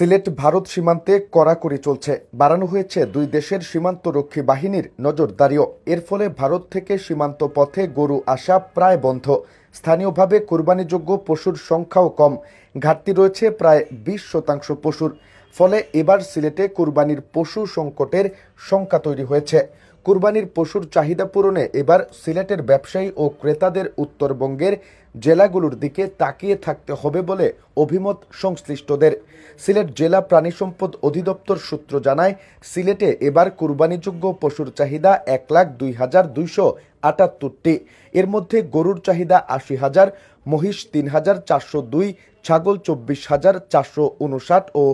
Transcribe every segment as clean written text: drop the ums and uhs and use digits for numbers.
সিলেট ভারত সীমান্তে কড়াকড়ি চলছে। বাড়ানো হয়েছে দুই দেশের সীমান্তরক্ষী বাহিনীর নজরদারিও। এর ফলে ভারত থেকে সীমান্ত পথে গরু আসা প্রায় বন্ধ। স্থানীয়ভাবে কোরবানিযোগ্য পশুর সংখ্যাও কম। ঘাটতি রয়েছে প্রায় 20% পশুর। ফলে এবার সিলেটে কোরবানির পশু সংকটের শঙ্কা তৈরি হয়েছে। কোরবানির পশুর চাহিদা পূরণে এবার সিলেটের ব্যবসায়ী ও ক্রেতাদের উত্তরবঙ্গের জেলাগুলোর দিকে তাকিয়ে থাকতে হবে বলে অভিমত সংশ্লিষ্টদের। সিলেট জেলা প্রাণী সম্পদ অধিদপ্তর সূত্র জানায়, সিলেটে এবার কোরবানিযোগ্য পশুর চাহিদা 1,02,278টি। এর মধ্যে গরুর চাহিদা 80,000, মহিষ 3,402, ছাগল 24,459 ও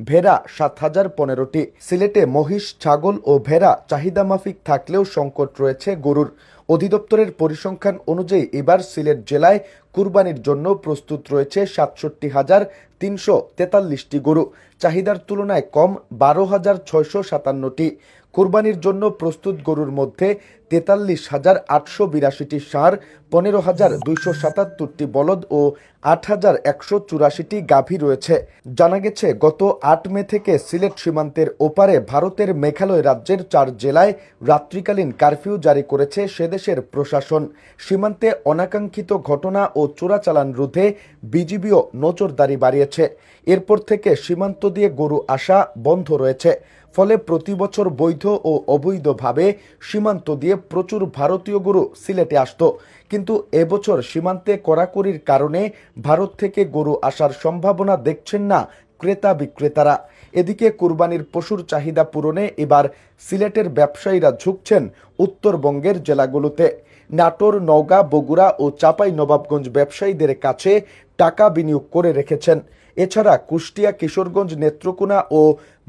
ভেড়া 7,015টি। সিলেটে মহিষ, ছাগল ও ভেড়া চাহিদা মাফিক থাকলেও সংকট রয়েছে গরুর। অধিদপ্তরের পরিসংখ্যান অনুযায়ী এবার সিলেট জেলায় কুরবানির জন্য প্রস্তুত রয়েছে 67,343টি গরু। চাহিদার তুলনায় কম 12,657টি। কুরবানির জন্য প্রস্তুত গরুর মধ্যে 43,882টি ষাঁড়, 15,277টি বলদ ও 8,184টি গাভী রয়েছে। জানা গেছে, গত 8 মে থেকে সিলেট সীমান্তের ওপারে ভারতের মেঘালয় রাজ্যের 4 জেলায় রাত্রিকালীন কারফিউ জারি করেছে সেদেশের প্রশাসন। সীমান্তে অনাকাঙ্ক্ষিত ঘটনা ও চোরাচালান রোধে বিজিবিও নজরদারি বাড়িয়েছে। এরপর থেকে সীমান্ত দিয়ে গরু আসা বন্ধ রয়েছে। ফলে প্রতি বছর বৈধ ও অবৈধভাবে সীমান্ত দিয়ে প্রচুর ভারতীয় গরু সিলেটে আসত। কিন্তু এবছর সীমান্তে কড়াকড়ির কারণে ভারত থেকে গরু আসার সম্ভাবনা দেখছেন না ক্রেতা বিক্রেতারা। এদিকে কুরবানির পশুর চাহিদা পূরণে এবার সিলেটের ব্যবসায়ীরা ঝুঁকছেন উত্তরবঙ্গের জেলাগুলোতে। নাটোর, নওগাঁ, বগুড়া ও চাঁপাইনবাবগঞ্জ ব্যবসায়ীদের কাছে টাকা বিনিয়োগ করে রেখেছেন। এছাড়া কুষ্টিয়া, কিশোরগঞ্জ, নেত্রকোনা ও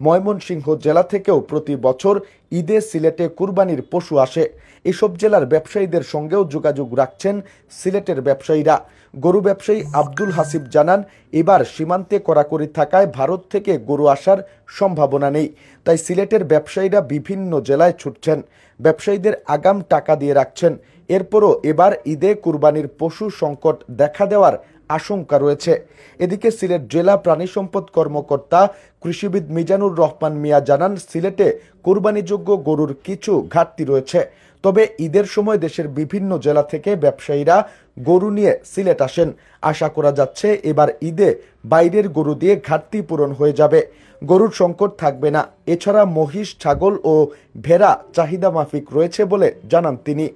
ময়মনসিংহ জেলা থেকেও প্রতি বছর ঈদে সিলেটে কুরবানির পশু আসে। এসব জেলার ব্যবসায়ীদের সঙ্গেও যোগাযোগ রাখছেন সিলেটের ব্যবসায়ীরা। গরু ব্যবসায়ী আব্দুল হাসিব জানান, এবার সীমান্তে কড়াকড়ি থাকায় ভারত থেকে গরু আসার সম্ভাবনা নেই। তাই সিলেটের ব্যবসায়ীরা বিভিন্ন জেলায় ছুটছেন। ব্যবসায়ীদের আগাম টাকা দিয়ে রাখছেন। এরপরও এবার ঈদে কুরবানির পশু সংকট দেখা দেওয়ার আশঙ্কা রয়েছে। এদিকে সিলেট জেলা প্রাণী সম্পদ কর্মকর্তা কৃষিবিদ মিজানুর রহমান মিয়া জানান, সিলেটে কোরবানিযোগ্য গরুর কিছু ঘাটতি রয়েছে। তবে ঈদের সময় দেশের বিভিন্ন জেলা থেকে ব্যবসায়ীরা গরু নিয়ে সিলেট আসেন। আশা করা যাচ্ছে এবার ঈদে বাইরের গরু দিয়ে ঘাটতি পূরণ হয়ে যাবে। গরুর সংকট থাকবে না। এছাড়া মহিষ, ছাগল ও ভেড়া চাহিদা মাফিক রয়েছে বলে জানান তিনি।